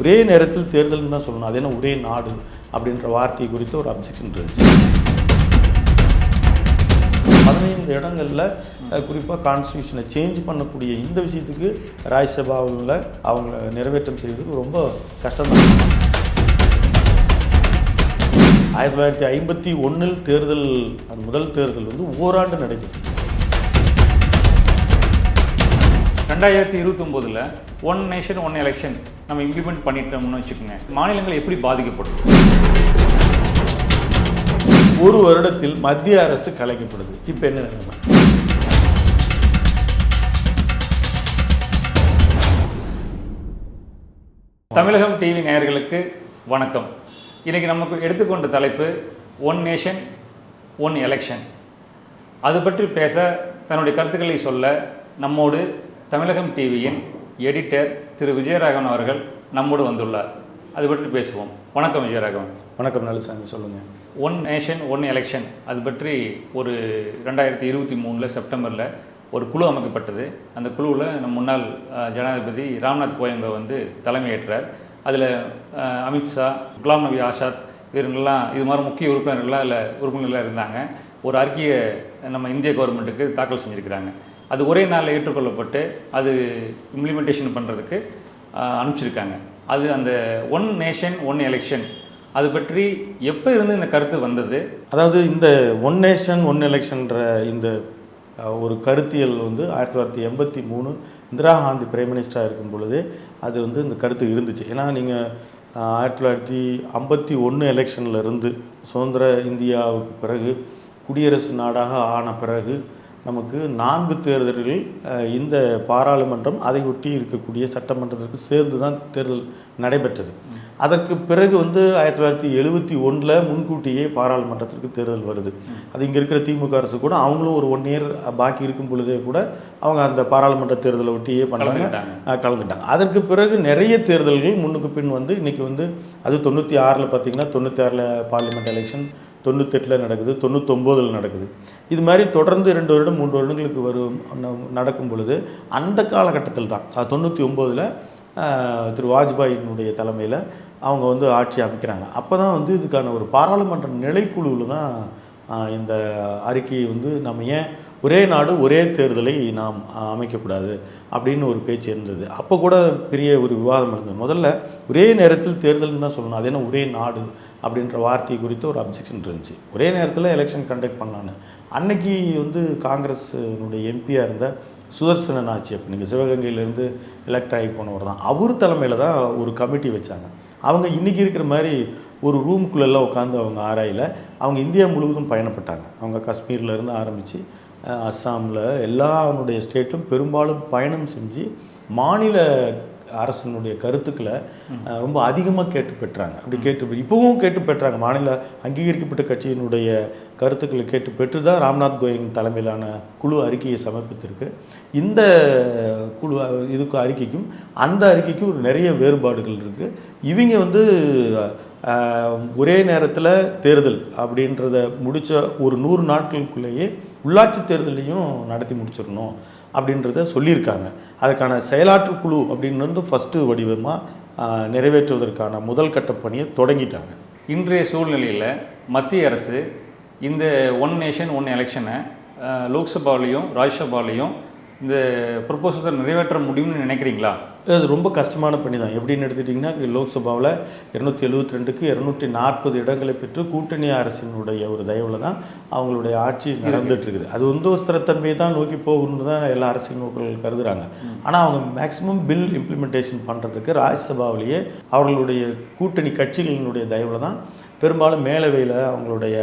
ஒரே நேரத்தில் தேர்தல்னு தான் சொல்லணும். அது என்ன ஒரே நாடு அப்படின்ற வார்த்தை குறித்து ஒரு அப்ஜெக்ஷன் இருந்துச்சு. 15 இடங்களில் குறிப்பாக கான்ஸ்டியூஷனை சேஞ்ச் பண்ணக்கூடிய இந்த விஷயத்துக்கு ராஜ்யசபாவில் அவங்க நிறைவேற்றம் செய்வதற்கு ரொம்ப கஷ்டம்தான். 1951 தேர்தல், அது முதல் தேர்தல் வந்து ஓராண்டு நடைபெற்றது. 2029 ஒன் நேஷன் ஒன் எலெக்ஷன் நம்ம இம்ப்ளிமெண்ட் பண்ணிட்டோம்னு வச்சுக்கோங்க, மாநிலங்கள் எப்படி பாதிக்கப்படும்? ஒரு வருடத்தில் மத்திய அரசு கலைக்கப்படுது. இப்போ என்ன நிலைமை? தமிழகம் டிவி நேயர்களுக்கு வணக்கம். இன்றைக்கி நமக்கு எடுத்துக்கொண்ட தலைப்பு ஒன் நேஷன் ஒன் எலெக்ஷன். அது பற்றி பேச, தன்னுடைய கருத்துக்களை சொல்ல நம்மோடு தமிழகம் டிவியின் எடிட்டர் திரு விஜயராகவன் அவர்கள் நம்மோடு வந்துள்ளார். அது பற்றி பேசுவோம். வணக்கம் விஜயராகவன். வணக்கம், நல்லசாமி, சொல்லுங்கள். ஒன் நேஷன் ஒன் எலெக்ஷன் அது பற்றி ஒரு 2023 செப்டம்பரில் ஒரு குழு அமைக்கப்பட்டது. அந்த குழுவில் நம் முன்னாள் ஜனாதிபதி ராம்நாத் கோவிந்த் வந்து தலைமையேற்றார். அதில் அமித்ஷா, குலாம் நபி ஆசாத் இவர்கள்லாம் இது மாதிரி முக்கிய உறுப்பினர்கள்லாம் அதில் உறுப்பினர்களாக இருந்தாங்க. ஒரு அறிக்கையை நம்ம இந்திய கவர்மெண்ட்டுக்கு தாக்கல் செஞ்சுருக்கிறாங்க. அது ஒரே நாளில் ஏற்றுக்கொள்ளப்பட்டு அது இம்ப்ளிமெண்டேஷன் பண்ணுறதுக்கு அனுப்பிச்சிருக்காங்க. அது அந்த ஒன் நேஷன் ஒன் எலெக்ஷன் அது பற்றி எப்போ இருந்து இந்த கருத்து வந்தது? அதாவது இந்த ஒன் நேஷன் ஒன் எலெக்ஷன்ற இந்த ஒரு கருத்தியல் வந்து 1983 இந்திரா காந்தி பிரைம் மினிஸ்டராக இருக்கும் பொழுது அது வந்து இந்த கருத்து இருந்துச்சு. ஏன்னா நீங்கள் 1951 எலெக்ஷனில் இருந்து சுதந்திர இந்தியாவுக்கு பிறகு குடியரசு நாடாக ஆன பிறகு நமக்கு 4 தேர்தல்கள் இந்த பாராளுமன்றம் அதை ஒட்டி இருக்கக்கூடிய சட்டமன்றத்திற்கு சேர்ந்து தான் தேர்தல் நடைபெற்றது. அதற்கு பிறகு வந்து 1971 முன்கூட்டியே பாராளுமன்றத்திற்கு தேர்தல் வருது. அது இங்கே இருக்கிற திமுக அரசு கூட அவங்களும் ஒரு 1 இயர் பாக்கி இருக்கும் பொழுதே கூட அவங்க அந்த பாராளுமன்ற தேர்தலை ஒட்டியே கலந்துட்டாங்க. அதற்கு பிறகு நிறைய தேர்தல்கள் முன்னுக்கு பின் வந்து இன்றைக்கி வந்து அது 96 பார்த்திங்கன்னா 96 பார்லிமெண்ட் எலெக்ஷன், 98 நடக்குது, 99 நடக்குது. இது மாதிரி தொடர்ந்து 2 வருடம் 3 வருடங்களுக்கு நடக்கும் பொழுது அந்த காலகட்டத்தில் தான் 99 திரு வாஜ்பாயினுடைய தலைமையில் அவங்க வந்து ஆட்சி அமைக்கிறாங்க. அப்போ தான் வந்து இதுக்கான ஒரு பாராளுமன்ற நிலைக்குழுவில் தான் இந்த அறிக்கையை வந்து நம்ம ஏன் ஒரே நாடு ஒரே தேர்தலை நாம் அமைக்கக்கூடாது அப்படின்னு ஒரு பேச்சு இருந்தது. அப்போ கூட பெரிய ஒரு விவாதம் இருந்தது. முதல்ல ஒரே நேரத்தில் தேர்தல்னு தான் சொல்லணும். அது என்ன ஒரே நாடு அப்படின்ற வார்த்தை குறித்து ஒரு அப்ஜெக்ஷன் இருந்துச்சு. ஒரே நேரத்தில் எலெக்ஷன் கண்டக்ட் பண்ணலான்னு அன்னைக்கு வந்து காங்கிரஸினுடைய எம்பியாக இருந்த சுதர்சனன் ஆட்சி, அப்போ நீங்கள் சிவகங்கையிலேருந்து எலெக்ட் ஆகி போனவர் தான், அவர் தலைமையில் தான் ஒரு கமிட்டி வச்சாங்க. அவங்க இன்றைக்கி இருக்கிற மாதிரி ஒரு ரூம்குள்ளெல்லாம் உட்காந்து அவங்க ஆராயில் அவங்க இந்தியா முழுவதும் பயணப்பட்டாங்க. அவங்க காஷ்மீர்லேருந்து ஆரம்பித்து அஸ்ஸாமில் எல்லாருடைய ஸ்டேட்டும் பெரும்பாலும் பயணம் செஞ்சு மாநில அரசனுடைய கருத்துக்களை ரொம்ப அதிகமாக கேட்டு பெற்றாங்க. அப்படி இப்போவும் கேட்டு பெற்றாங்க. மாநில அங்கீகரிக்கப்பட்ட கட்சியினுடைய கருத்துக்களை கேட்டு பெற்று தான் ராம்நாத் கோவிந்த் தலைமையிலான குழு அறிக்கையை சமர்ப்பித்திருக்கு. இந்த குழு இதுக்கு அறிக்கைக்கும் அந்த அறிக்கைக்கும் ஒரு நிறைய வேறுபாடுகள் இருக்குது. இவங்க வந்து ஒரே நேரத்தில் தேர்தல் அப்படின்றத முடித்த ஒரு 100 நாட்களுக்குள்ளேயே உள்ளாட்சி தேர்தலையும் நடத்தி முடிச்சிடணும் அப்படின்றத சொல்லியிருக்காங்க. அதுக்கான செயலாற்று குழு அப்படின்னு வந்து ஃபஸ்ட்டு வடிவமாக நிறைவேற்றுவதற்கான முதல் கட்ட பணியை தொடங்கிட்டாங்க. இன்றைய சூழ்நிலையில் மத்திய அரசு இந்த ஒன் நேஷன் ஒன் எலெக்ஷனை லோக்சபாவிலையும் ராஜ்யசபாவிலையும் இந்த ப்ரொப்போசல்ஸை நிறைவேற்ற முடியும்னு நினைக்கிறீங்களா? அது ரொம்ப கஷ்டமான பணி தான். எப்படின்னு எடுத்துட்டிங்கன்னா லோக்சபாவில் 272க்கு 240 இடங்களை பெற்று கூட்டணி அரசினுடைய ஒரு தயவில் தான் அவங்களுடைய ஆட்சி நடந்துகிட்ருக்குது. அது வந்து ஸ்திரத்தன்மையை தான் நோக்கி போகணுன்னு தான் எல்லா அரசியல் நோக்கங்கள் கருதுகிறாங்க. ஆனால் அவங்க மேக்ஸிமம் பில் இம்ப்ளிமெண்டேஷன் பண்ணுறதுக்கு ராஜ்யசபாவிலேயே அவர்களுடைய கூட்டணி கட்சிகளினுடைய தயவில் தான் பெரும்பாலும் மேலவையில் அவங்களுடைய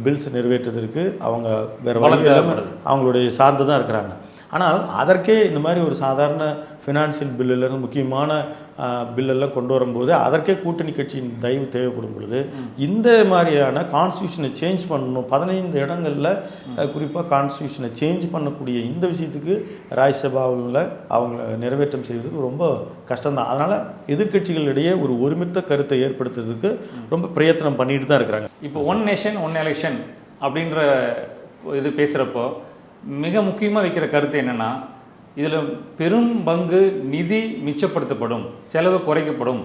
பில்ஸ் நிறைவேற்றுவதற்கு அவங்க வேறு வழி இல்லாமல் அவங்களுடைய சார்ந்து தான் இருக்கிறாங்க. ஆனால் அதற்கே இந்த மாதிரி ஒரு சாதாரண ஃபினான்ஷியல் பில்லுலேருந்து முக்கியமான பில்லெல்லாம் கொண்டு வரும்போது அதற்கே கூட்டணி கட்சியின் தயவு தேவைப்படும் பொழுது இந்த மாதிரியான கான்ஸ்டியூஷனை சேஞ்ச் பண்ணணும், 15 இடங்களில் குறிப்பாக கான்ஸ்டியூஷனை சேஞ்ச் பண்ணக்கூடிய இந்த விஷயத்துக்கு ராஜ்யசபாவில் அவங்க நிறைவேற்றம் செய்வதற்கு ரொம்ப கஷ்டம்தான். அதனால் எதிர்கட்சிகளிடையே ஒரு ஒருமித்த கருத்தை ஏற்படுத்துறதுக்கு ரொம்ப பிரயத்தனம் பண்ணிட்டு தான் இருக்கிறாங்க. இப்போ ஒன் நேஷன் ஒன் எலெக்ஷன் அப்படின்ற இது பேசுகிறப்போ மிக முக்கியமாக வைக்கிற கருத்து என்னென்னா, இதில் பெரும் பங்கு நிதி மிச்சப்படுத்தப்படும், செலவு குறைக்கப்படும்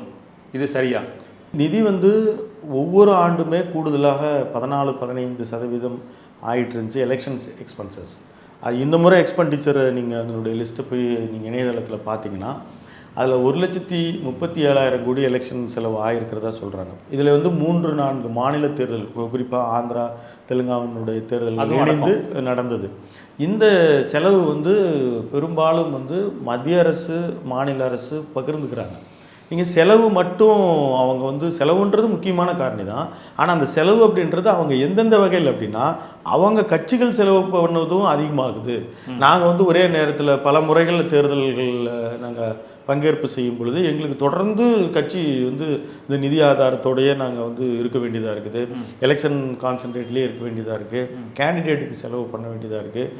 இது சரியா? நிதி வந்து ஒவ்வொரு ஆண்டுமே கூடுதலாக 14-15% ஆகிட்டு இருந்துச்சு எலெக்ஷன்ஸ் எக்ஸ்பென்சஸ். அது இந்த முறை எக்ஸ்பெண்டிச்சரை நீங்கள் அதனுடைய லிஸ்ட்டை போய் நீங்கள் இணையதளத்தில் பார்த்தீங்கன்னா அதில் 1,37,000 கோடி எலெக்ஷன் செலவு ஆகிருக்கிறதா சொல்கிறாங்க. இதில் வந்து 3-4 மாநில தேர்தல், குறிப்பாக ஆந்திரா தெலுங்கானாவுடைய தேர்தல் இணைந்து நடந்தது. இந்த செலவு வந்து பெரும்பாலும் வந்து மத்திய அரசு மாநில அரசு பகிர்ந்துக்கிறாங்க. நீங்கள் செலவு மட்டும் அவங்க வந்து செலவுன்றது முக்கியமான காரணி தான். ஆனால் அந்த செலவு அப்படின்றது அவங்க எந்தெந்த வகையில் அப்படின்னா அவங்க கட்சிகள் செலவு பண்ணுவதும் அதிகமாகுது. நாங்கள் வந்து ஒரே நேரத்தில் பல முறைகளில் தேர்தல்களில் நாங்கள் பங்கேற்பு செய்யும் பொழுது எங்களுக்கு தொடர்ந்து கட்சி வந்து இந்த நிதி ஆதாரத்தோடையே நாங்கள் வந்து இருக்க வேண்டியதாக இருக்குது. எலெக்ஷன் கான்சன்ட்ரேட்லேயே இருக்க வேண்டியதாக இருக்குது. கேண்டிடேட்டுக்கு செலவு பண்ண வேண்டியதாக இருக்குது.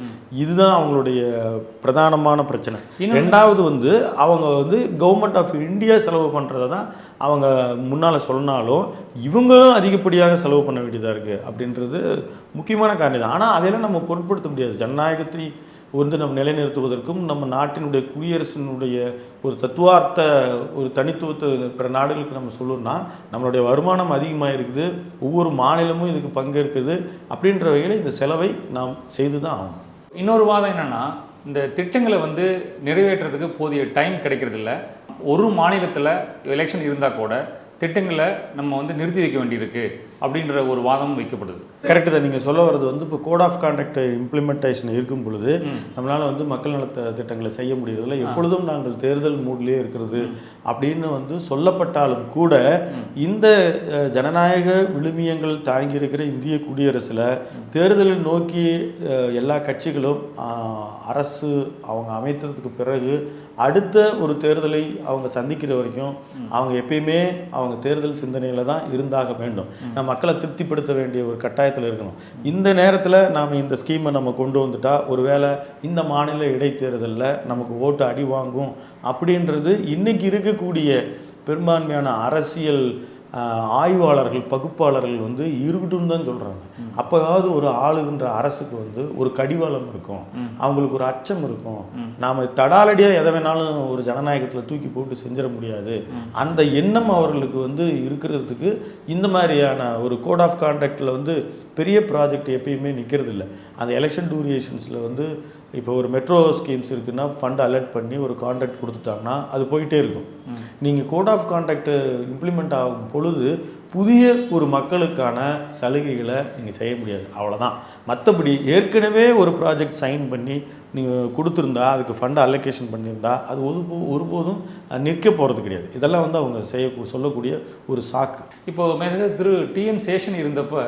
இதுதான் அவங்களுடைய பிரதானமான பிரச்சனை. ரெண்டாவது வந்து அவங்க வந்து கவர்மெண்ட் ஆஃப் இந்தியா செலவு பண்ணுறத தான் அவங்க முன்னால் சொன்னாலும் இவங்களும் அதிகப்படியாக செலவு பண்ண வேண்டியதாக இருக்குது அப்படின்றது முக்கியமான காரணம் தான். ஆனால் அதையெல்லாம் நம்ம பொருட்படுத்த முடியாது. ஜனநாயகத்தை வந்து நம்ம நிலைநிறுத்துவதற்கும் நம்ம நாட்டினுடைய குடியரசினுடைய ஒரு தத்துவார்த்த ஒரு தனித்துவத்தை பிற நாடுகளுக்கு நம்ம சொல்லணும்னா நம்மளுடைய வருமானம் அதிகமாக இருக்குது, ஒவ்வொரு மாநிலமும் இதுக்கு பங்கேற்குது அப்படின்ற வகையில் இந்த செலவை நாம் செய்து தான் ஆகணும். இன்னொரு வாதம் என்னென்னா, இந்த திட்டங்களை வந்து நிறைவேற்றுறதுக்கு போதிய டைம் கிடைக்கிறதில்ல. ஒரு மாநிலத்தில் எலெக்ஷன் இருந்தால் கூட திட்டங்களை நம்ம வந்து நிறுத்தி வைக்க வேண்டியிருக்கு அப்படின்ற ஒரு வாதமும் வைக்கப்படுது. கரெக்டு தான். நீங்கள் சொல்ல வர்றது வந்து இப்போ கோட் ஆஃப் கான்டக்ட் இம்ப்ளிமெண்டேஷன் இருக்கும் பொழுது நம்மளால் வந்து மக்கள் நலத்த திட்டங்களை செய்ய முடியறதில்ல. எப்பொழுதும் நாங்கள் தேர்தல் மூட்லேயே இருக்கிறது அப்படின்னு வந்து சொல்லப்பட்டாலும் கூட இந்த ஜனநாயக விழுமியங்கள் தாங்கியிருக்கிற இந்திய குடியரசில் தேர்தலை நோக்கி எல்லா கட்சிகளும் அரசு அவங்க அமைத்ததுக்கு பிறகு அடுத்த ஒரு தேர்தலை அவங்க சந்திக்கிற வரைக்கும் அவங்க எப்பயுமே அவங்க தேர்தல் சிந்தனையில் தான் இருந்தாக வேண்டும். நம்ம மக்களை திருப்திப்படுத்த வேண்டிய ஒரு கட்டாயத்தில் இருக்கணும். இந்த நேரத்தில் நாம் இந்த ஸ்கீமை நம்ம கொண்டு வந்துட்டா ஒருவேளை இந்த மாநில இடைத்தேர்தலில் நமக்கு ஓட்டு அடி வாங்கும் அப்படின்றது இன்றைக்கி இருக்கக்கூடிய பெரும்பான்மையான அரசியல் ஆய்வாளர்கள் பகுப்பாளர்கள் வந்து இருக்கட்டும் தான் சொல்கிறாங்க. அப்போவாவது ஒரு ஆளுகின்ற அரசுக்கு வந்து ஒரு கடிவாளம் இருக்கும், அவங்களுக்கு ஒரு அச்சம் இருக்கும். நாம் தடாலடியாக எதை வேணாலும் ஒரு ஜனநாயகத்தில் தூக்கி போட்டு செஞ்சிட முடியாது. அந்த எண்ணம் அவர்களுக்கு வந்து இருக்கிறதுக்கு இந்த மாதிரியான ஒரு கோட் ஆஃப் கான்டக்டில் வந்து பெரிய ப்ராஜெக்ட் எப்பயுமே நிற்கிறது இல்லை. அந்த எலெக்ஷன் டூரியேஷன்ஸில் வந்து இப்போ ஒரு மெட்ரோ ஸ்கீம்ஸ் இருக்குன்னா ஃபண்ட் அலர்ட் பண்ணி ஒரு கான்ட்ராக்ட் கொடுத்துட்டாங்கன்னா அது போயிட்டே இருக்கும். நீங்கள் கோட் ஆஃப் கான்டாக்ட் இம்ப்ளிமெண்ட் ஆகும் பொழுது புதிய ஒரு மக்களுக்கான சலுகைகளை நீங்கள் செய்ய முடியாது, அவ்வளோதான். மற்றபடி ஏற்கனவே ஒரு ப்ராஜெக்ட் சைன் பண்ணி நீங்கள் கொடுத்துருந்தா அதுக்கு ஃபண்ட் அலோகேஷன் பண்ணியிருந்தா அது ஒருபோதும் நிற்க போகிறது கிடையாது. இதெல்லாம் வந்து அவங்க சொல்லக்கூடிய ஒரு சாக்கு. இப்போது மேலே திரு டிஎன் சேஷன் இருந்தப்போ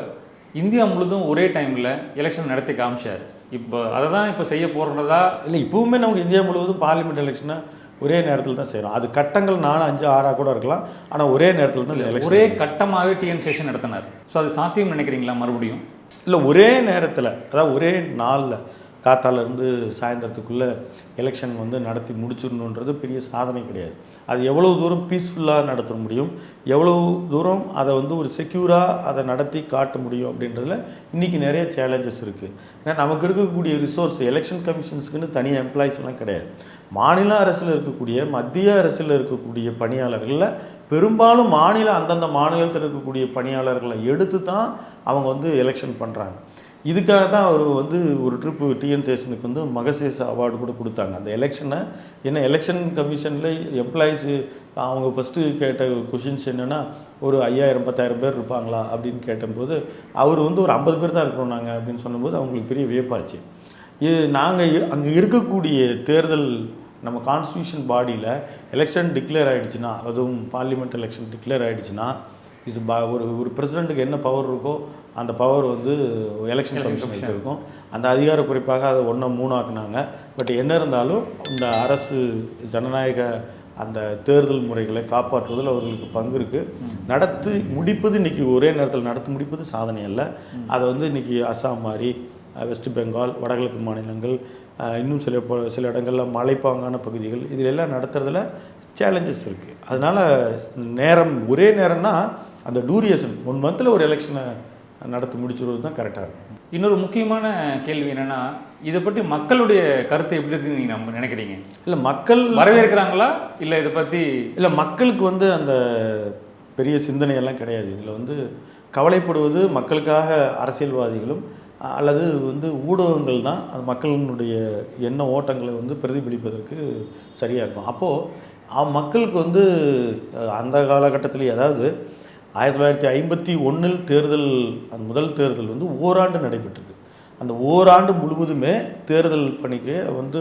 இந்தியா முழுதும் ஒரே டைமில் எலெக்ஷன் நடத்தி காமிச்சார். இப்போ அதை தான் இப்போ செய்ய போகிறதா இல்லை? இப்போவுமே நமக்கு இந்தியா முழுவதும் பார்லிமெண்ட் எலெக்ஷனை ஒரே நேரத்தில் தான் செய்கிறோம். அது கட்டங்கள் 4, 5, 6 கூட இருக்கலாம். ஆனால் ஒரே நேரத்தில் தான் எலெக்ஷன் ஒரே கட்டமாகவே டிஎன் சேஷன் நடத்தினார். ஸோ அது சாத்தியம் நினைக்கிறீங்களா மறுபடியும்? இல்லை, ஒரே நேரத்தில், அதாவது ஒரே நாளில் காத்தாலேருந்து சாயந்தரத்துக்குள்ளே எலெக்ஷன் வந்து நடத்தி முடிச்சிடணுன்றது பெரிய சாதனை கிடையாது. அது எவ்வளோ தூரம் பீஸ்ஃபுல்லாக நடத்த முடியும், எவ்வளோ தூரம் அதை வந்து ஒரு செக்யூராக அதை நடத்தி காட்ட முடியும் அப்படின்றதுல இன்றைக்கி நிறைய சேலஞ்சஸ் இருக்குது. ஏன்னா நமக்கு இருக்கக்கூடிய ரிசோர்ஸ் எலெக்ஷன் கமிஷன்ஸுக்குன்னு தனி எம்ப்ளாயிஸ்லாம் கிடையாது. மாநில அரசில் இருக்கக்கூடிய மத்திய அரசில் இருக்கக்கூடிய பணியாளர்களில் பெரும்பாலும் அந்தந்த மாநிலத்தில் இருக்கக்கூடிய பணியாளர்களை எடுத்து தான் அவங்க வந்து எலெக்ஷன் பண்ணுறாங்க. இதுக்காக தான் அவர் வந்து ஒரு ட்ரிப்பு டிஎன் சேஷனுக்கு வந்து மகசேஸ் அவார்டு கூட கொடுத்தாங்க. அந்த எலெக்ஷனை என்ன எலெக்ஷன் கமிஷனில் எம்ப்ளாயீஸு அவங்க ஃபஸ்ட்டு கேட்ட கொஷின்ஸ் என்னென்னா ஒரு 5000-10,000 பேர் இருப்பாங்களா அப்படின்னு கேட்டபோது அவர் வந்து ஒரு 50 பேர் தான் இருக்கிறோம் நாங்கள் அப்படின்னு சொன்னபோது அவங்களுக்கு பெரிய வியப்பாச்சு. இது நாங்கள் அங்கே இருக்கக்கூடிய தேர்தல் நம்ம கான்ஸ்டியூஷன் பாடியில் எலெக்ஷன் டிக்ளேர் ஆகிடுச்சுன்னா, அதுவும் பார்லிமெண்ட் எலெக்ஷன் டிக்ளேர் ஆகிடுச்சுன்னா ஒரு பிரசிடெண்ட்டுக்கு என்ன பவர் இருக்கோ அந்த பவர் வந்து எலெக்ஷன் கமிஷனுக்கு இருக்கும். அந்த அதிகார குறிப்பாக அதை 1-3 ஆக்குனாங்க. பட் என்ன இருந்தாலும் இந்த அரசு ஜனநாயக அந்த தேர்தல் முறைகளை காப்பாற்றுவதில் அவர்களுக்கு பங்கு இருக்குது. நடத்தி முடிப்பது இன்றைக்கி ஒரே நேரத்தில் நடத்தி முடிப்பது சாதனை அல்ல. அதை வந்து இன்றைக்கி அஸ்ஸாம் மாதிரி, வெஸ்ட் பெங்கால், வடகிழக்கு மாநிலங்கள், இன்னும் சில இடங்களில் மலைப்பாங்கான பகுதிகள், இதிலெல்லாம் நடத்துறதுல சேலஞ்சஸ் இருக்குது. அதனால் ஒரே நேரம்னா அந்த டூரியேஷன் 1 மந்தில் ஒரு எலெக்ஷனை நடத்தி முடிச்சுடுவது தான் கரெக்டாக இருக்கும். இன்னொரு முக்கியமான கேள்வி என்னென்னா, இதை பற்றி மக்களுடைய கருத்து எப்படி இருக்குன்னு நீங்கள் நம்ம நினைக்கிறீங்க? இல்லை, மக்கள் வரவேற்கிறாங்களா இல்லை இதை பற்றி? இல்லை, மக்களுக்கு வந்து அந்த பெரிய சிந்தனையெல்லாம் கிடையாது. இதில் வந்து கவலைப்படுவது மக்களுக்காக அரசியல்வாதிகளும் அல்லது வந்து ஊடகங்கள் தான் அது மக்களினுடைய எண்ண ஓட்டங்களை வந்து பிரதிபலிப்பதற்கு சரியாக இருக்கும். அப்போது மக்களுக்கு வந்து அந்த காலகட்டத்திலேயே, அதாவது 1951 தேர்தல், அந்த முதல் தேர்தல் வந்து ஓராண்டு நடைபெற்றது. அந்த ஓராண்டு முழுவதுமே தேர்தல் பணிக்கு வந்து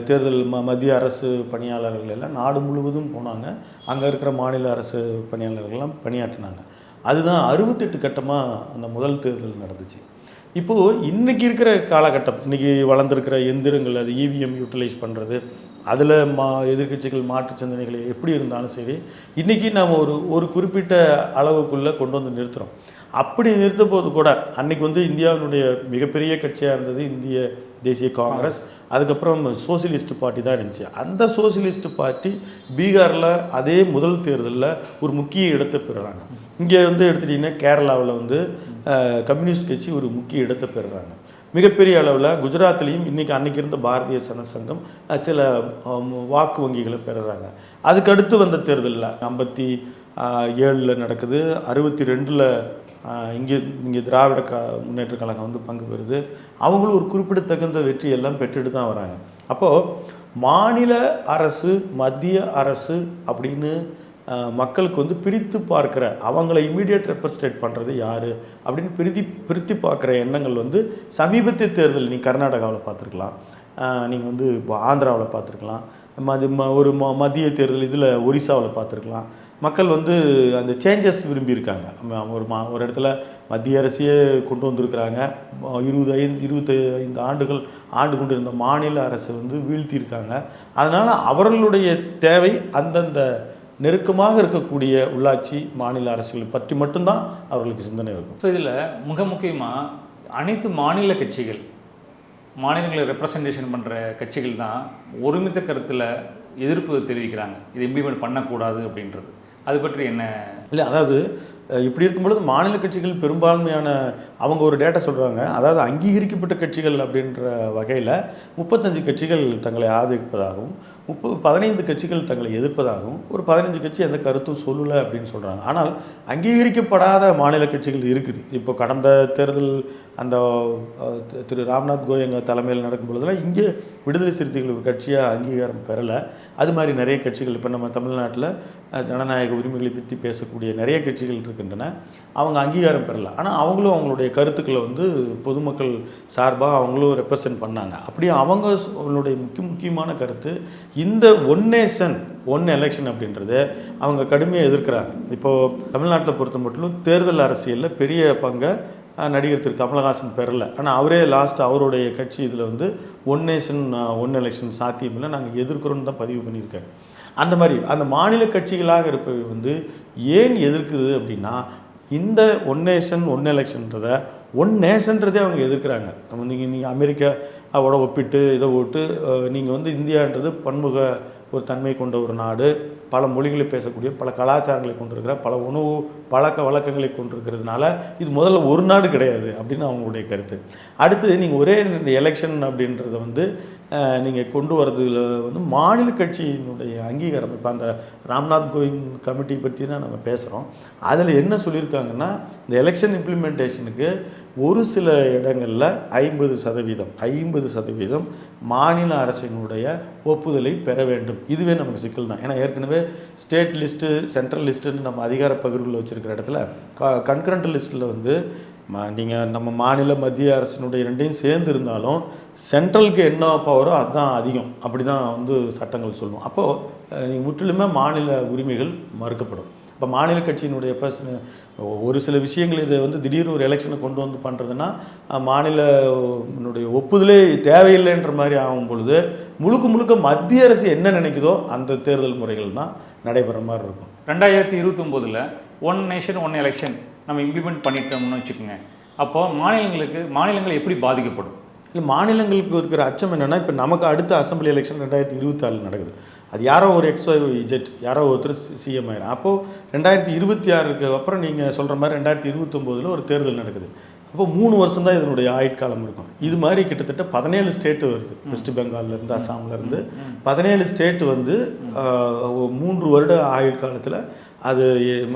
தேர்தல் மத்திய அரசு பணியாளர்கள் எல்லாம் நாடு முழுவதும் போனாங்க. அங்கே இருக்கிற மாநில அரசு பணியாளர்கள்லாம் பணியாற்றினாங்க. அதுதான் 68 கட்டமாக அந்த முதல் தேர்தல் நடந்துச்சு. இப்போது இன்றைக்கி இருக்கிற காலகட்டம், இன்றைக்கி வளர்ந்துருக்கிற எந்திரங்கள், அது இவிஎம் யூட்டிலைஸ் பண்ணுறது, அதில் எதிர்க்கட்சிகள் மாற்று சிந்தனைகள் எப்படி இருந்தாலும் சரி, இன்றைக்கி நம்ம ஒரு குறிப்பிட்ட அளவுக்குள்ளே கொண்டு வந்து நிறுத்துகிறோம். அப்படி நிறுத்த போது கூட அன்றைக்கி வந்து இந்தியாவினுடைய மிகப்பெரிய கட்சியாக இருந்தது இந்திய தேசிய காங்கிரஸ். அதுக்கப்புறம் சோசியலிஸ்ட் பார்ட்டி தான் இருந்துச்சு. அந்த சோசியலிஸ்ட் பார்ட்டி பீகாரில் அதே முதல் தேர்தலில் ஒரு முக்கிய இடத்தை பெறுறாங்க. இங்கே வந்து எடுத்துட்டிங்கன்னா கேரளாவில் வந்து கம்யூனிஸ்ட் கட்சி ஒரு முக்கிய இடத்தை பெறுறாங்க. மிகப்பெரிய அளவில் குஜராத்லேயும் அன்றைக்கி இருந்த பாரதிய சங்கம் சில வாக்கு வங்கிகளை பெறுறாங்க. அதுக்கடுத்து வந்த தேர்தலில் 57 நடக்குது, 62 இங்கே திராவிட முன்னேற்ற கழகம் வந்து பங்கு பெறுது. அவங்களும் ஒரு குறிப்பிடத்தகுந்த வெற்றியெல்லாம் பெற்றுட்டு தான் வராங்க. அப்போது மாநில அரசு மத்திய அரசு அப்படின்னு மக்களுக்கு வந்து பிரித்து பார்க்குற, அவங்கள இமீடியட் ரெப்ரசன்டேட் பண்ணுறது யார் அப்படின்னு பிரித்து பார்க்குற எண்ணங்கள் வந்து சமீபத்திய தேர்தல் நீங்கள் கர்நாடகாவில் பார்த்துருக்கலாம், நீங்கள் வந்து இப்போ ஆந்திராவில் பார்த்துருக்கலாம், ஒரு மத்திய தேர்தல் இதில் ஒரிசாவில் பார்த்துருக்கலாம். மக்கள் வந்து அந்த சேஞ்சஸ் விரும்பியிருக்காங்க. ஒரு இடத்துல மத்திய அரசையே கொண்டு வந்திருக்கிறாங்க. 25 ஆண்டுகள் ஆண்டு கொண்டு இருந்த மாநில அரசை வந்து வீழ்த்தியிருக்காங்க. அதனால் அவர்களுடைய தேவை அந்தந்த நெருக்கமாக இருக்கக்கூடிய உள்ளாட்சி மாநில அரசுகளை பற்றி மட்டும்தான் அவர்களுக்கு சிந்தனை இருக்கும். ஸோ இதில் மிக முக்கியமாக அனைத்து மாநில கட்சிகள், மாநிலங்களை ரெப்ரசன்டேஷன் பண்ணுற கட்சிகள் தான் ஒருமித்த கருத்தில் எதிர்ப்பு தெரிவிக்கிறாங்க, இதை இம்ப்ளிமெண்ட் பண்ணக்கூடாது அப்படின்றது. அது பற்றி என்ன? இல்லை, அதாவது இப்படி இருக்கும்பொழுது மாநில கட்சிகள் பெரும்பான்மையான அவங்க ஒரு டேட்டா சொல்கிறாங்க. அதாவது அங்கீகரிக்கப்பட்ட கட்சிகள் அப்படின்ற வகையில் 35 கட்சிகள் தங்களை ஆதரிப்பதாகவும் 15 கட்சிகள் தங்களை எதிர்ப்பதாகவும் ஒரு 15 கட்சி எந்த கருத்தும் சொல்லலை அப்படின்னு சொல்கிறாங்க. ஆனால் அங்கீகரிக்கப்படாத மாநில கட்சிகள் இருக்குது. இப்போ கடந்த தேர்தல் அந்த திரு ராம்நாத் கோயங்க தலைமையில் நடக்கும் பொழுதுலாம் இங்கே விடுதலை சிறுத்தைகள் ஒரு கட்சியாக அங்கீகாரம் பெறலை. அது மாதிரி நிறைய கட்சிகள், இப்போ நம்ம தமிழ்நாட்டில் ஜனநாயக உரிமைகளை பற்றி பேசக்கூடிய நிறைய கட்சிகள் இருக்கின்றன, அவங்க அங்கீகாரம் பெறலை. ஆனால் அவங்களும் அவங்களுடைய கருத்துக்களை வந்து பொதுமக்கள் சார்பாக அவங்களும் ரெப்ரசன்ட் பண்ணாங்க. அப்படியே அவங்களுடைய முக்கியமான கருத்து இந்த ஒன் நேஷன் ஒன் எலெக்ஷன் அப்படின்றது அவங்க கடுமையாக எதிர்க்கிறாங்க. இப்போது தமிழ்நாட்டில் பொறுத்த மட்டும் தேர்தல் அரசியலில் பெரிய பங்கை நடிகர் திரு கமலஹாசன் பெறலை. ஆனால் அவரே அவருடைய கட்சி இதில் வந்து ஒன் நேஷன் ஒன் எலெக்ஷன் சாத்தியமில்லை, நாங்கள் எதிர்க்கிறோன்னு தான் பதிவு பண்ணியிருக்காங்க. அந்த மாதிரி அந்த மாநில கட்சிகளாக இருப்பவை வந்து ஏன் எதிர்க்குது அப்படின்னா, இந்த ஒன் நேஷன் ஒன் எலெக்ஷன்றதை ஒன் நேஷன்றதே அவங்க எதிர்க்கிறாங்க. நம்ம நீங்கள் அமெரிக்காவோட ஒப்பிட்டு இதை ஓட்டு நீங்கள் வந்து இந்தியான்றது பன்முக ஒரு தன்மை கொண்ட ஒரு நாடு, பல மொழிகளை பேசக்கூடிய, பல கலாச்சாரங்களை கொண்டிருக்கிற, பல உணவு பழக்க வழக்கங்களை கொண்டிருக்கிறதுனால இது முதல்ல ஒரு நாடு கிடையாது அப்படின்னு அவங்களுடைய கருத்து. அடுத்து நீங்கள் ஒரே எலெக்ஷன் அப்படின்றத வந்து நீங்கள் கொண்டு வரதுல வந்து மாநில கட்சியினுடைய அங்கீகாரம், இப்போ அந்த ராம்நாத் கோவிந்த் கமிட்டி பற்றி தான் நம்ம பேசுகிறோம். அதில் என்ன சொல்லியிருக்காங்கன்னா, இந்த எலெக்ஷன் இம்ப்ளிமெண்டேஷனுக்கு ஒரு சில இடங்களில் 50% மாநில அரசினுடைய ஒப்புதலை பெற வேண்டும். இதுவே நமக்கு சிக்கல் தான். ஏன்னா ஏற்கனவே ஸ்டேட் லிஸ்ட்டு சென்ட்ரல் லிஸ்ட்டுன்னு நம்ம அதிகார பகிர்வில் வச்சுருக்கிற இடத்துல கன்கரண்ட் லிஸ்ட்டில் வந்து நீங்கள் நம்ம மாநில மத்திய அரசினுடைய ரெண்டையும் சேர்ந்து இருந்தாலும் சென்ட்ரலுக்கு என்ன பவரோ அதுதான் அதிகம், அப்படி தான் வந்து சட்டங்கள் சொல்லும். அப்போது நீங்கள் முற்றிலுமே மாநில உரிமைகள் மறுக்கப்படும். இப்போ மாநில கட்சியினுடைய ஒரு சில விஷயங்கள் இதை வந்து திடீர்னு ஒரு எலெக்ஷனை கொண்டு வந்து பண்ணுறதுன்னா மாநிலனுடைய ஒப்புதலே தேவையில்லைன்ற மாதிரி ஆகும் பொழுது முழுக்க மத்திய அரசு என்ன நினைக்குதோ அந்த தேர்தல் முறைகள் தான் நடைபெற மாதிரி இருக்கும். 2029 ஒன் நேஷன் ஒன் எலெக்ஷன் நம்ம இம்ப்ளிமெண்ட் பண்ணிட்டோம்னு வச்சுக்கோங்க. அப்போது மாநிலங்கள் எப்படி பாதிக்கப்படும்? இல்லை மாநிலங்களுக்கு இருக்கிற அச்சம் என்னென்னா, இப்போ நமக்கு அடுத்த அசம்பிளி எலெக்ஷன் 2024 நடக்குது. அது யாரோ ஒரு XYZ யாரோ ஒருத்தர் சிஎம் ஆயிடும். அப்போது 2026க்கு அப்புறம் நீங்கள் சொல்கிற மாதிரி 2029 ஒரு தேர்தல் நடக்குது. அப்போ 3 வருஷம் தான் இதனுடைய ஆயுட்காலம் இருக்கும். இது மாதிரி கிட்டத்தட்ட 17 ஸ்டேட்டு வருது. வெஸ்ட் பெங்கால்லேருந்து அசாம்லேருந்து 17 ஸ்டேட்டு வந்து 3 வருட ஆயுட்காலத்தில்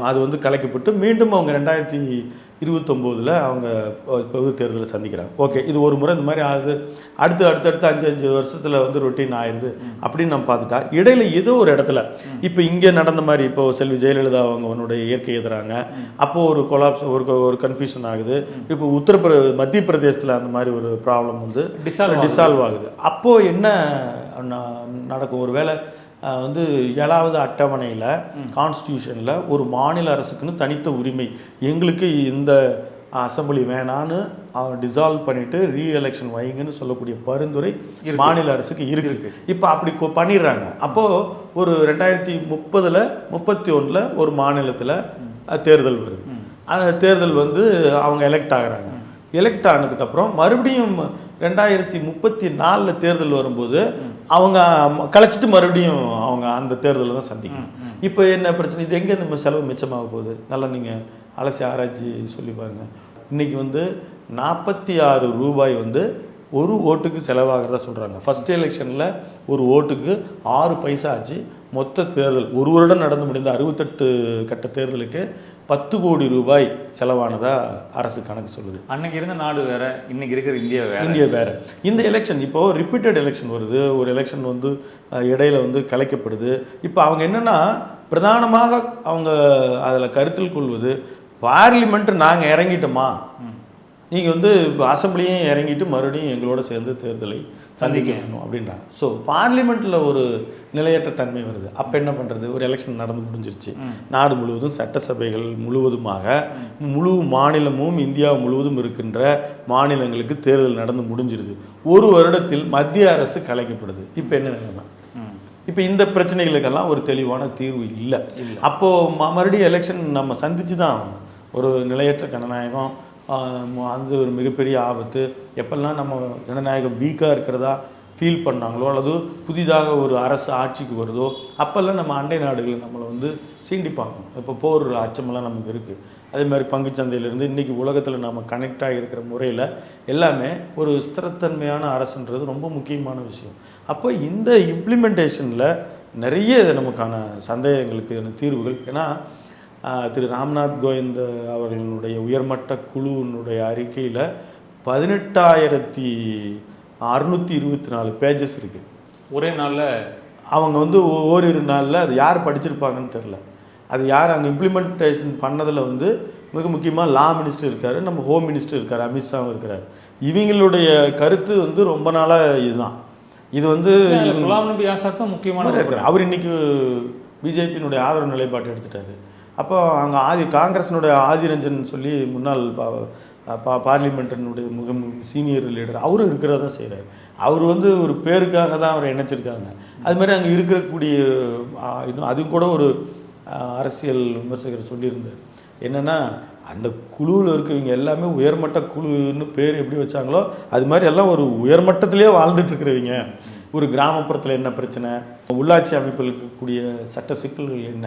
அது வந்து கலைக்கப்பட்டு மீண்டும் அவங்க 2029 அவங்க பொது தேர்தலை சந்திக்கிறாங்க. ஓகே, இது ஒரு முறை இந்த மாதிரி ஆகுது. அடுத்து 5 வருஷத்தில் வந்து ரொட்டீன் ஆயிடுது அப்படின்னு நம்ம பார்த்துட்டா, இடையில ஏதோ ஒரு இடத்துல இப்போ இங்கே நடந்த மாதிரி இப்போ செல்வி ஜெயலலிதா அவங்களுடைய இயற்கை எதிராங்க, அப்போது ஒரு கொலாப்ஸ் ஒரு கன்ஃபியூஷன் ஆகுது. இப்போ மத்திய பிரதேசத்தில் அந்த மாதிரி ஒரு ப்ராப்ளம் வந்து டிசால்வ் ஆகுது. அப்போது என்ன நடக்கும்? ஒரு வேளை வந்து 7வது அட்டவணையில் கான்ஸ்டியூஷனில் ஒரு மாநில அரசுக்குன்னு தனித்த உரிமை, எங்களுக்கு இந்த அசம்பிளி வேணான்னு டிசால்வ் பண்ணிவிட்டு ரீஎலெக்ஷன் வைங்கன்னு சொல்லக்கூடிய பரிந்துரை மாநில அரசுக்கு இருக்கு. இப்போ அப்படி பண்ணிடுறாங்க. அப்போது ஒரு 2030 31 ஒரு மாநிலத்தில் தேர்தல் வருது. அந்த தேர்தல் வந்து அவங்க எலெக்ட் ஆகுறாங்க. எலெக்ட் ஆனதுக்கப்புறம் மறுபடியும் 2034 தேர்தல் வரும்போது அவங்க கலைச்சிட்டு மறுபடியும் அவங்க அந்த தேர்தலில் தான் சந்திக்கணும். இப்போ என்ன பிரச்சனை? இது எங்கே நம்ம செலவு மிச்சமாக போகுது? நல்லா நீங்கள் அலசி ஆராய்ச்சி சொல்லி பாருங்கள். இன்றைக்கி வந்து 46 ரூபாய் வந்து ஒரு ஓட்டுக்கு செலவாகிறதா சொல்கிறாங்க. ஃபஸ்ட் எலெக்ஷனில் ஒரு ஓட்டுக்கு 6 பைசா ஆச்சு. மொத்த தேர்தல் ஒரு வருடம் நடந்து முடிந்த 68 கட்ட தேர்தலுக்கு 10 கோடி ரூபாய் செலவானதா அரசு கணக்கு சொல்லுது. அன்னைக்கு இருந்த நாடு வேற, இன்னைக்கு இருக்கிற இந்தியா வேற. இந்த எலெக்ஷன் இப்போது ரிப்பீட்டட் எலெக்ஷன் வருது. ஒரு எலெக்ஷன் வந்து இடையில வந்து கலைக்கப்படுது. இப்போ அவங்க என்னென்னா பிரதானமாக அவங்க அதில் கருத்தில் கொள்வது, பார்லிமெண்ட் நாங்கள் இறங்கிட்டோமா, நீங்கள் வந்து இப்போ அசம்பிளியும் இறங்கிட்டு மறுபடியும் எங்களோட சேர்ந்து தேர்தலை சந்திக்கணும் அப்படின்றாங்க. ஸோ பார்லிமெண்ட்டில் ஒரு நிலையற்ற தன்மை வருது. அப்போ என்ன பண்ணுறது? ஒரு எலெக்ஷன் நடந்து முடிஞ்சிருச்சு. நாடு முழுவதும் சட்டசபைகள் முழுவதுமாக முழு மாநிலமும் இந்தியா முழுவதும் இருக்கின்ற மாநிலங்களுக்கு தேர்தல் நடந்து முடிஞ்சிருது. ஒரு வருடத்தில் மத்திய அரசு கலைக்கப்படுது. இப்போ என்ன நிலைமை? இப்போ இந்த பிரச்சனைகளுக்கெல்லாம் ஒரு தெளிவான தீர்வு இல்லை. அப்போது மறுபடியும் எலெக்ஷன் நம்ம சந்திச்சு தான் ஒரு நிலையற்ற ஜனநாயகம் அந்த ஒரு மிகப்பெரிய ஆபத்து. எப்பெல்லாம் நம்ம ஜனநாயகம் வீக்காக இருக்கிறதா ஃபீல் பண்ணாங்களோ அல்லது புதிதாக ஒரு அரசு ஆட்சிக்கு வருதோ அப்போல்லாம் நம்ம அண்டை நாடுகள் நம்மளை வந்து சீண்டிப்பாங்க. இப்போ போர் அச்சமெல்லாம் நமக்கு இருக்குது. அதே மாதிரி பங்குச்சந்தையிலேருந்து இன்றைக்கி உலகத்தில் நம்ம கனெக்ட் ஆகியிருக்கிற முறையில் எல்லாமே ஒரு ஸ்திரத்தன்மையான அரசுன்றது ரொம்ப முக்கியமான விஷயம். அப்போ இந்த இம்ப்ளிமெண்டேஷனில் நிறைய நமக்கான சந்தேகங்களுக்கு தீர்வுகள். ஏன்னா திரு ராம்நாத் கோவிந்த் அவர்களுடைய உயர்மட்ட குழுவினுடைய அறிக்கையில் 18,624 பேஜஸ் இருக்குது. ஒரே நாளில் அவங்க வந்து ஓரிரு நாளில் அது யார் படிச்சிருப்பாங்கன்னு தெரில. அது யார் அங்கே இம்ப்ளிமெண்டேஷன் பண்ணதில் வந்து மிக முக்கியமாக லா மினிஸ்டர் இருக்கார், நம்ம ஹோம் மினிஸ்டர் இருக்கார், அமித்ஷாவும் இருக்கிறார். இவங்களுடைய கருத்து வந்து ரொம்ப நாளாக இதுதான். இது வந்து குலாம் நபி ஆசாத் தான் முக்கியமான இருக்கிறார். அவர் இன்றைக்கி பிஜேபியினுடைய ஆதரவு நிலைப்பாட்டை எடுத்துட்டார். அப்போ அங்கே காங்கிரஸினுடைய ஆதிரஞ்சன் சொல்லி முன்னாள் பார்லிமெண்ட்டினுடைய மிக சீனியர் லீடர் அவரும் இருக்கிறதா செய்கிறார். அவர் வந்து ஒரு பேருக்காக தான் அவரை இணைச்சிருக்காங்க. அதுமாதிரி அங்கே இருக்கக்கூடிய அதுவும் கூட ஒரு அரசியல் விமர்சகர் சொல்லியிருந்தார். என்னென்னா அந்த குழுவில் இருக்கிறவங்க எல்லாமே உயர்மட்ட குழுன்னு பேர் எப்படி வச்சாங்களோ அது மாதிரி எல்லாம் ஒரு உயர்மட்டத்திலே வாழ்ந்துட்டுருக்கிறவங்க. ஒரு கிராமப்புறத்தில் என்ன பிரச்சனை, உள்ளாட்சி அமைப்பில் இருக்கக்கூடிய சட்ட சிக்கல்கள் என்ன,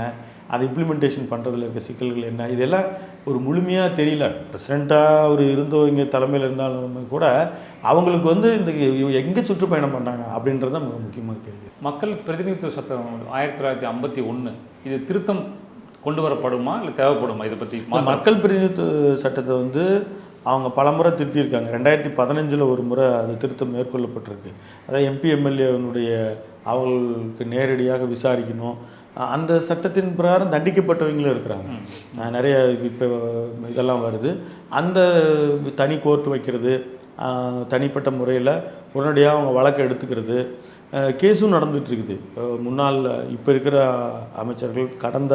அதை இம்ப்ளிமெண்டேஷன் பண்ணுறதுல இருக்க சிக்கல்கள் என்ன, இதெல்லாம் ஒரு முழுமையாக தெரியல. பிரசிடெண்ட்டாக அவர் இருந்தவங்க தலைமையில் இருந்தாலும் கூட அவங்களுக்கு வந்து இந்த எங்கே சுற்றுப்பயணம் பண்ணாங்க அப்படின்றது தான் மிக முக்கியமான கேள்வி. மக்கள் பிரதிநிதித்துவ சட்டம் 1951 இது திருத்தம் கொண்டு வரப்படுமா இல்லை தேவைப்படுமா? இதை பற்றி மக்கள் பிரதிநிதித்துவ சட்டத்தை வந்து அவங்க பலமுறை திருத்தியிருக்காங்க. 2015 ஒரு முறை அது திருத்தம் மேற்கொள்ளப்பட்டிருக்கு. அதாவது எம்பி எம்எல்ஏனுடைய அவங்களுக்கு நேரடியாக விசாரிக்கணும். அந்த சட்டத்தின் பிரகாரம் தண்டிக்கப்பட்டவங்களும் இருக்கிறாங்க. நிறைய இப்போ இதெல்லாம் வருது. அந்த தனி கோர்ட் வைக்கிறது, தனிப்பட்ட முறையில் உடனடியாக அவங்க வழக்கை எடுத்துக்கிறது, கேஸும் நடந்துகிட்ருக்குது. முன்னாள் இப்போ இருக்கிற அமைச்சர்கள் கடந்த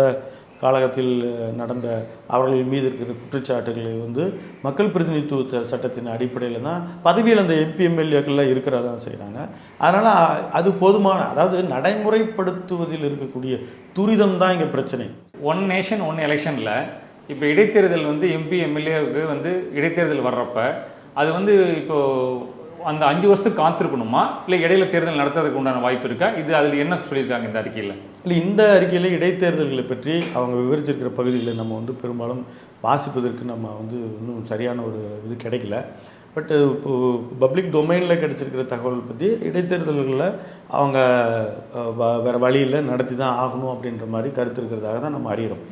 காலகட்டத்தில் நடந்த அவர்கள் மீது இருக்கிற குற்றச்சாட்டுகளை வந்து மக்கள் பிரதிநிதித்துவ சட்டத்தின் அடிப்படையில் தான் பதவியில் அந்த எம்பி எம்எல்ஏக்கள்லாம் இருக்கிறதான் செய்கிறாங்க. அதனால் அது போதுமான, அதாவது நடைமுறைப்படுத்துவதில் இருக்கக்கூடிய துரிதம் தான் இங்கே பிரச்சனை. ஒன் நேஷன் ஒன் எலெக்ஷனில் இப்போ இடைத்தேர்தல் வந்து எம்பி எம்எல்ஏவுக்கு வந்து இடைத்தேர்தல் வர்றப்ப அது வந்து இப்போது அந்த 5 வருஷத்துக்கு காத்திருக்கணுமா, இல்லை இடையில தேர்தல் நடத்துறதுக்கு உண்டான வாய்ப்பு இருக்கா? இது அதில் என்ன சொல்லியிருக்காங்க இந்த அறிக்கையில்? இல்லை, இந்த அறிக்கையில் இடைத்தேர்தல்களை பற்றி அவங்க விவரிச்சிருக்கிற பகுதிகளை நம்ம வந்து பெரும்பாலும் வாசிப்பதற்கு நம்ம வந்து இன்னும் சரியான ஒரு இது கிடைக்கல. பட் இப்போது பப்ளிக் டொமைனில் கிடச்சிருக்கிற தகவல் பற்றி இடைத்தேர்தல்களில் அவங்க வேறு வழியில் நடத்தி தான் ஆகணும் அப்படின்ற மாதிரி கருத்து இருக்கிறதாக தான் நம்ம அறிகிறோம்.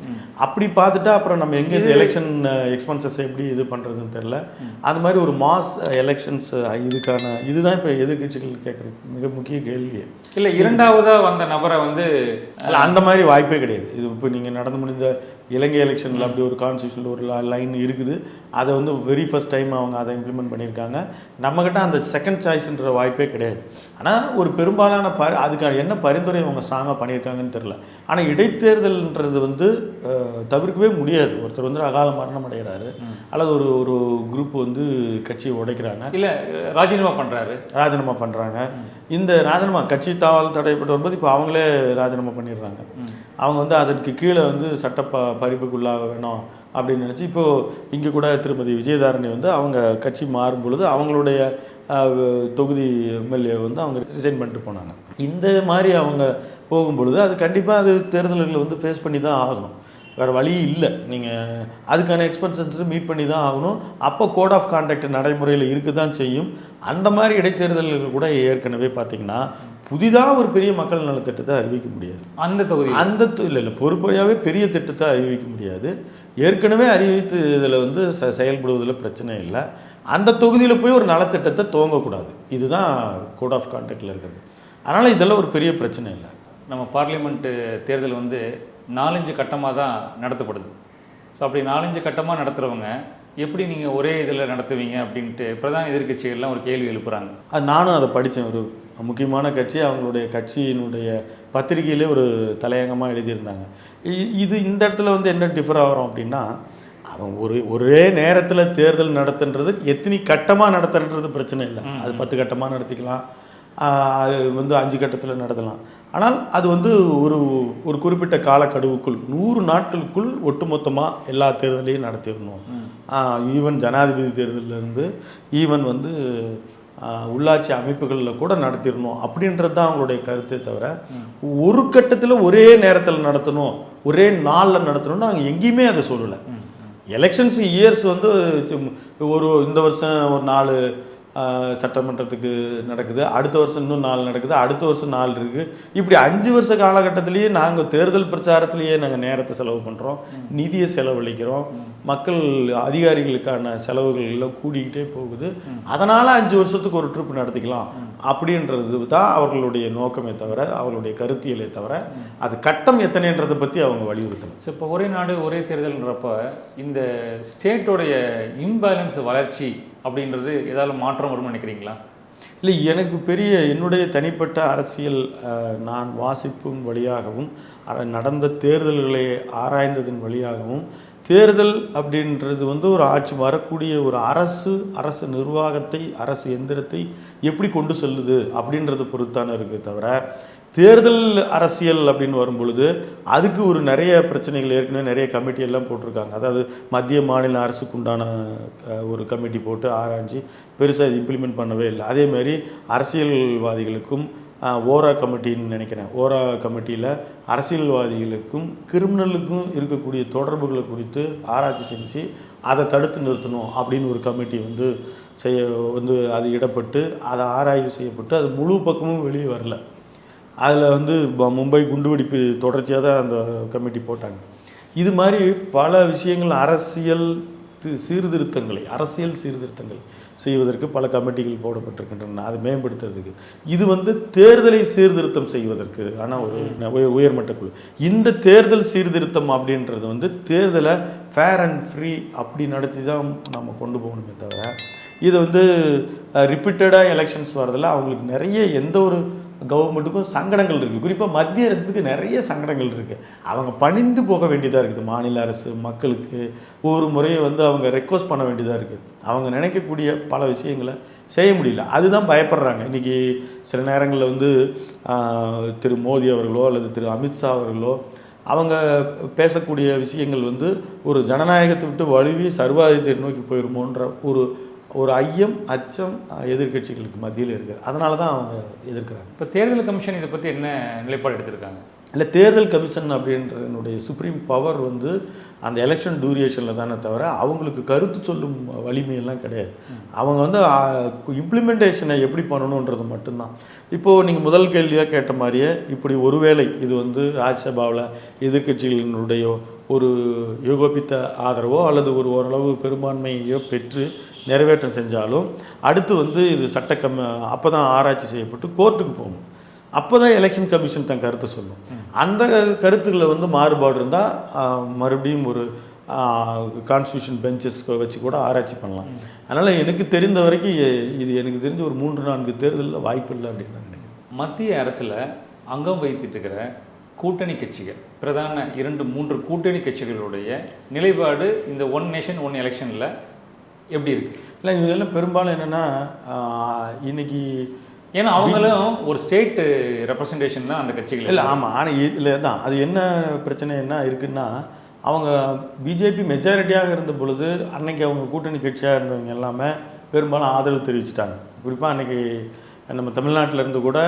அப்படி பார்த்துட்டா அப்புறம் நம்ம எங்கே இந்த எலெக்ஷன் எக்ஸ்பென்சஸ் எப்படி இது பண்ணுறதுன்னு தெரில. அது மாதிரி ஒரு மாஸ் எலெக்ஷன்ஸ் இதுதான் இப்போ எதிர்கட்சிகள் கேட்குற மிக முக்கிய கேள்வி. இல்லை, இரண்டாவதாக வந்த நபரை வந்து அந்த மாதிரி வாய்ப்பே கிடையாது. இது இப்போ நீங்கள் நடந்து முடிந்த இலங்கை எலெக்ஷனில் அப்படி ஒரு கான்ஸ்டியூஷனில் ஒரு லைன் இருக்குது. அதை வந்து வெரி ஃபர்ஸ்ட் டைம் அவங்க அதை இம்ப்ளிமெண்ட் பண்ணியிருக்காங்க. நம்மக்கிட்ட அந்த செகண்ட் சாய்ஸ்ன்ற வாய்ப்பே கிடையாது. ஆனால் ஒரு பெரும்பாலான அதுக்கான என்ன பரிந்துரை அவங்க ஸ்ட்ராங்காக பண்ணியிருக்காங்கன்னு தெரில. ஆனால் இடைத்தேர்தல்ன்றது வந்து தவிர்க்கவே முடியாது. ஒருத்தர் வந்து அகால மரணம் அடைகிறாரு, அல்லது ஒரு குரூப் வந்து கட்சியை உடைக்கிறாங்க, இல்லை ராஜினாமா பண்ணுறாங்க. இந்த ராஜினாமா கட்சி தாவல் தடைப்பட்டு வரும்போது இப்போ அவங்களே ராஜினாமா பண்ணிடுறாங்க. அவங்க வந்து அதற்கு கீழே வந்து சட்ட பறிப்புக்குள்ளாக வேணும் அப்படின்னு நினச்சி இப்போது இங்கே கூட திருமதி விஜயதாரணி வந்து அவங்க கட்சி மாறும் பொழுது அவங்களுடைய தொகுதி எம்எல்ஏ வந்து அவங்க ரிசைன் பண்ணிட்டு போனாங்க. இந்த மாதிரி அவங்க போகும்பொழுது அது கண்டிப்பாக அது தேர்தல்களை வந்து ஃபேஸ் பண்ணி தான் ஆகணும். வேறு வழி இல்லை. நீங்கள் அதுக்கான எக்ஸ்பென்சஸ் மீட் பண்ணி தான் ஆகணும். அப்போ கோட் ஆஃப் கான்டாக்ட் நடைமுறையில் இருக்க தான் செய்யும். அந்த மாதிரி இடைத்தேர்தல்கள் கூட ஏற்கனவே பார்த்திங்கன்னா புதிதாக ஒரு பெரிய மக்கள் நலத்திட்டத்தை அறிவிக்க முடியாது. இல்லை பொறுப்பையாகவே பெரிய திட்டத்தை அறிவிக்க முடியாது. ஏற்கனவே அறிவித்து இதில் வந்து செயல்படுவதில் பிரச்சனை இல்லை. அந்த தொகுதியில் போய் ஒரு நலத்திட்டத்தை துவங்கக்கூடாது. இதுதான் கோட் ஆஃப் கான்டாக்டில் இருக்கிறது. அதனால் இதெல்லாம் ஒரு பெரிய பிரச்சனை இல்லை. நம்ம பார்லிமெண்ட்டு தேர்தல் வந்து 4-5 கட்டமாக தான் நடத்தப்படுது. ஸோ அப்படி 4-5 கட்டமாக நடத்துகிறவங்க எப்படி நீங்கள் ஒரே இதில் நடத்துவீங்க அப்படின்ட்டு பிரதான எதிர்கட்சிகள்லாம் ஒரு கேள்வி எழுப்புகிறாங்க. நானும் அதை படித்தேன். ஒரு முக்கியமான கட்சி அவங்களுடைய கட்சியினுடைய பத்திரிகையிலே ஒரு தலையங்கமாக எழுதியிருந்தாங்க. இந்த இடத்துல வந்து என்ன டிஃபர் ஆகிறோம் அப்படின்னா, அவன் ஒரே நேரத்தில் தேர்தல் நடத்துன்றது எத்தனை கட்டமாக நடத்துன்றது பிரச்சனை இல்லை. அது 10 கட்டமாக நடத்திக்கலாம், அது வந்து 5 கட்டத்தில் நடத்தலாம். ஆனால் அது வந்து ஒரு குறிப்பிட்ட காலக்கெடுவுக்குள் 100 நாட்களுக்குள் ஒட்டுமொத்தமாக எல்லா தேர்தலையும் நடத்திடணும். ஈவன் ஜனாதிபதி தேர்தலிருந்து ஈவன் வந்து உள்ளாட்சி அமைப்புகளில் கூட நடத்திடணும் அப்படின்றது தான் அவங்களுடைய கருத்தே தவிர, ஒரு கட்டத்தில் ஒரே நேரத்தில் நடத்தணும், ஒரே நாளில் நடத்தணும்னு அவங்க எங்கேயுமே அதை சொல்லலை. எலெக்ஷன்ஸ் இயர்ஸ் வந்து இந்த வருஷம் ஒரு 4 சட்டமன்றத்துக்கு நடக்குது, அடுத்த வருஷம் இன்னும் 4 நடக்குது, அடுத்த வருஷம் 4 இருக்குது. இப்படி 5 வருஷ காலகட்டத்திலேயே நாங்கள் தேர்தல் பிரச்சாரத்திலேயே நாங்கள் நேரத்தை செலவு பண்ணுறோம், நிதியை செலவழிக்கிறோம், மக்கள் அதிகாரிகளுக்கான செலவுகள் எல்லாம் கூடிக்கிட்டே போகுது. அதனால் 5 வருஷத்துக்கு ஒரு ட்ரிப் நடத்திக்கலாம் அப்படின்றது தான் அவர்களுடைய நோக்கமே தவிர, அவர்களுடைய கருத்தியலே தவிர, அது கட்டம் எத்தனைன்றதை பற்றி அவங்க வலியுறுத்தணும். ஸோ இப்போ ஒரே நாடு ஒரே தேர்தல்ன்றப்ப இந்த ஸ்டேட்டோடைய இம்பேலன்ஸ் வளர்ச்சி அப்படின்றது ஏதாவது மாற்றம் வரும்னு நினைக்கிறீங்களா? இல்லை, எனக்கு என்னுடைய தனிப்பட்ட அரசியல் நான் வாசிப்பும் வழியாகவும் நடந்த தேர்தல்களை ஆராய்ந்ததன் வழியாகவும், தேர்தல் அப்படின்றது வந்து ஒரு ஆட்சி வரக்கூடிய ஒரு அரசு நிர்வாகத்தை, அரசு எந்திரத்தை எப்படி கொண்டு செல்லுது அப்படின்றத பொறுத்தான இருக்குது தவிர, தேர்தல் அரசியல் அப்படின்னு வரும்பொழுது அதுக்கு ஒரு நிறைய பிரச்சனைகள் ஏற்கனவே நிறைய கமிட்டி எல்லாம் போட்டிருக்காங்க. அதாவது மத்திய மாநில அரசுக்கு உண்டான ஒரு கமிட்டி போட்டு ஆராய்ச்சி பெருசாக இம்ப்ளிமெண்ட் பண்ணவே இல்லை. அதேமாதிரி அரசியல்வாதிகளுக்கும் ஓரா கமிட்டின்னு நினைக்கிறேன், ஓரா கமிட்டியில் அரசியல்வாதிகளுக்கும் கிரிமினலுக்கும் இருக்கக்கூடிய தொடர்புகளை குறித்து ஆராய்ச்சி செஞ்சு அதை தடுத்து நிறுத்தணும் அப்படின்னு ஒரு கமிட்டி வந்து அது இடப்பட்டு அதை ஆராய்வு செய்யப்பட்டு அது முழு பக்கமும் வெளியே வரல. அதில் வந்து மும்பை குண்டுவெடிப்பு தொடர்ச்சியாக தான் அந்த கமிட்டி போட்டாங்க. இது மாதிரி பல விஷயங்கள் அரசியல் சீர்திருத்தங்கள் செய்வதற்கு பல கமிட்டிகள் போடப்பட்டிருக்கின்றன, அதை மேம்படுத்துறதுக்கு. இது வந்து தேர்தலை சீர்திருத்தம் செய்வதற்கு ஆனால் ஒரு உயர்மட்ட குழு. இந்த தேர்தல் சீர்திருத்தம் அப்படின்றது வந்து தேர்தலை ஃபேர் அண்ட் ஃப்ரீ அப்படி நடத்தி தான் நம்ம கொண்டு போகணுமே தவிர, இது வந்து ரிப்பீட்டடாக எலெக்ஷன்ஸ் வரதில் அவங்களுக்கு நிறைய எந்த ஒரு கவர்மெண்ட்டுக்கும் சங்கடங்கள் இருக்குது. குறிப்பாக மத்திய அரசுக்கு நிறைய சங்கடங்கள் இருக்குது. அவங்க பணிந்து போக வேண்டியதாக இருக்குது. மாநில அரசு மக்களுக்கு ஒரு முறையை வந்து அவங்க ரெக்வஸ்ட் பண்ண வேண்டியதாக இருக்குது. அவங்க நினைக்கக்கூடிய பல விஷயங்களை செய்ய முடியல. அதுதான் பயப்படுறாங்க. இன்றைக்கி சில நேரங்களில் வந்து திரு மோடி அவர்களோ அல்லது திரு அமித்ஷா அவர்களோ அவங்க பேசக்கூடிய விஷயங்கள் வந்து ஒரு ஜனநாயகத்தை விட்டு வழுவி சர்வாதிகாரத்தை நோக்கி போயிருமோன்ற ஒரு ஒரு ஐயம் அச்சம் எதிர்க்கட்சிகளுக்கு மத்தியில் இருக்குது. அதனால தான் அவங்க எதிர்க்கிறாங்க. இப்போ தேர்தல் கமிஷன் இதை பற்றி என்ன நிலைப்பாடு எடுத்திருக்காங்க? இல்லை, தேர்தல் கமிஷன் அப்படின்றனுடைய சுப்ரீம் பவர் வந்து அந்த எலெக்ஷன் டூரியேஷனில் தானே தவிர அவங்களுக்கு கருத்து சொல்லும் வலிமையெல்லாம் கிடையாது. அவங்க வந்து இம்ப்ளிமெண்டேஷனை எப்படி பண்ணணுன்றது மட்டும்தான். இப்போது நீங்கள் முதல் கேள்வியாக கேட்ட மாதிரியே இப்படி ஒருவேளை இது வந்து ராஜ்யசபாவில் எதிர்க்கட்சிகளினுடைய ஒரு யோகோபித்த ஆதரவோ அல்லது ஒரு ஓரளவு பெரும்பான்மையோ பெற்று நிறைவேற்றம் செஞ்சாலும் அடுத்து வந்து இது அப்போ தான் ஆராய்ச்சி செய்யப்பட்டு கோர்ட்டுக்கு போகணும். அப்போ தான் எலெக்ஷன் கமிஷன் தன் கருத்தை சொல்லும். அந்த கருத்துக்களில் வந்து மாறுபாடு இருந்தால் மறுபடியும் ஒரு கான்ஸ்டியூஷன் பெஞ்சஸ் வச்சு கூட ஆராய்ச்சி பண்ணலாம். அதனால் எனக்கு தெரிந்த வரைக்கும் இது எனக்கு தெரிஞ்ச ஒரு 3-4 தேர்தலில் வாய்ப்பு இல்லை அப்படின்னு நான் நினைக்கிறேன். மத்திய அரசில் அங்கம் வைத்துட்டு இருக்கிற கூட்டணி கட்சிகள், பிரதான 2-3 கூட்டணி கட்சிகளுடைய நிலைப்பாடு இந்த ஒன் நேஷன் ஒன் எலெக்ஷனில் எப்படி இருக்குது? இல்லை, இதெல்லாம் பெரும்பாலும் என்னென்னா இன்னைக்கு ஏன்னா அவங்களும் ஒரு ஸ்டேட் ரெப்ரசன்டேஷன் தான் அந்த கட்சிகள். இல்லை, ஆமாம். ஆனால் இதில் தான் அது என்ன பிரச்சனை என்ன இருக்குன்னா, அவங்க பிஜேபி மெஜாரிட்டியாக இருந்த பொழுது அன்னைக்கு அவங்க கூட்டணி கட்சியாக இருந்தவங்க எல்லாமே பெரும்பாலும் ஆதரவு தெரிவிச்சிட்டாங்க. குறிப்பாக அன்றைக்கி நம்ம தமிழ்நாட்டில் இருந்து கூட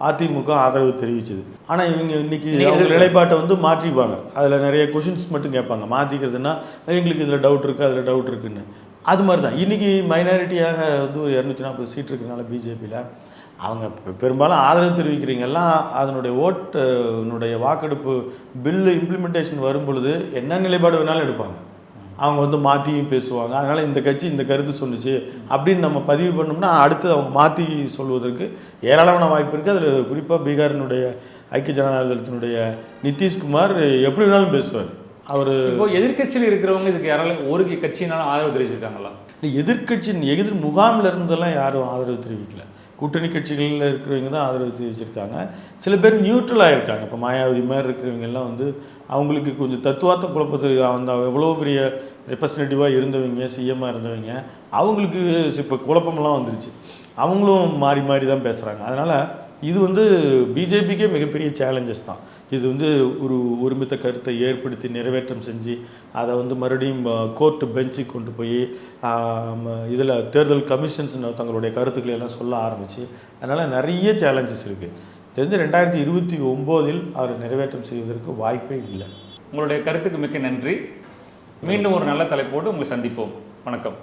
அதிமுக ஆதரவு தெரிவிச்சது. ஆனால் இவங்க இன்றைக்கி அவங்க நிலைப்பாட்டை வந்து மாற்றிப்பாங்க. அதில் நிறைய கொஷின்ஸ் மட்டும் கேட்பாங்க. மாற்றிக்கிறதுனா எங்களுக்கு இதில் டவுட் இருக்குது, அதில் டவுட் இருக்குன்னு. அது மாதிரி தான் இன்றைக்கி மைனாரிட்டியாக வந்து ஒரு 240 சீட் இருக்கிறனால பிஜேபியில் அவங்க பெரும்பாலும் ஆதரவு தெரிவிக்கிறீங்கெல்லாம் அதனுடைய ஓட்டுனுடைய வாக்கெடுப்பு பில்லு இம்ப்ளிமெண்டேஷன் வரும் பொழுது என்ன நிலைப்பாடு வேணாலும் எடுப்பாங்க. அவங்க வந்து மாற்றியும் பேசுவாங்க. அதனால் இந்த கட்சி இந்த கருத்து சொன்னிச்சு அப்படின்னு நம்ம பதிவு பண்ணோம்னா அடுத்து அவங்க மாற்றி சொல்வதற்கு ஏராளமான வாய்ப்பு இருக்குது. அதில் குறிப்பாக பீகாரினுடைய ஐக்கிய ஜனநாயக தளத்தினுடைய நிதிஷ்குமார் எப்படி வேணாலும் பேசுவார். அவர் இப்போ எதிர்கட்சியில் இருக்கிறவங்க இதுக்கு யாராலும் ஒரு கட்சியினாலும் ஆதரவு தெரிவிச்சிருக்காங்களா? எதிர் முகாமில் இருந்தெல்லாம் யாரும் ஆதரவு தெரிவிக்கல. கூட்டணி கட்சிகளில் இருக்கிறவங்க தான் ஆதரவு தெரிவிச்சிருக்காங்க. சில பேர் நியூட்ரலாக இருக்காங்க. இப்போ மாயாவதி மாதிரி இருக்கிறவங்கெல்லாம் வந்து அவங்களுக்கு கொஞ்சம் தத்துவார்த்த குழப்பத்துக்கு அந்த எவ்வளோ பெரிய ரெப்ரசன்டேட்டிவாக இருந்தவங்க, சிஎம்மாக இருந்தவங்க, அவங்களுக்கு இப்போ குழப்பமெல்லாம் வந்துருச்சு. அவங்களும் மாறி மாறி தான் பேசுகிறாங்க. அதனால் இது வந்து பிஜேபிக்கே மிகப்பெரிய சேலஞ்சஸ் தான். இது வந்து ஒரு ஒருமித்த கருத்தை ஏற்படுத்தி நிறைவேற்றம் செஞ்சு அதை வந்து மறுபடியும் கோர்ட்டு பெஞ்சுக்கு கொண்டு போய் இதில் தேர்தல் கமிஷன்ஸ் தங்களுடைய கருத்துக்களை எல்லாம் சொல்ல ஆரம்பிச்சு அதனால் நிறைய சேலஞ்சஸ் இருக்குது. தெரிஞ்சு 2029 அவர் நிறைவேற்றம் செய்வதற்கு வாய்ப்பே இல்லை. உங்களுடைய கருத்துக்கு மிக்க நன்றி. மீண்டும் ஒரு நல்ல தலைப்போடு உங்களை சந்திப்போம். வணக்கம்.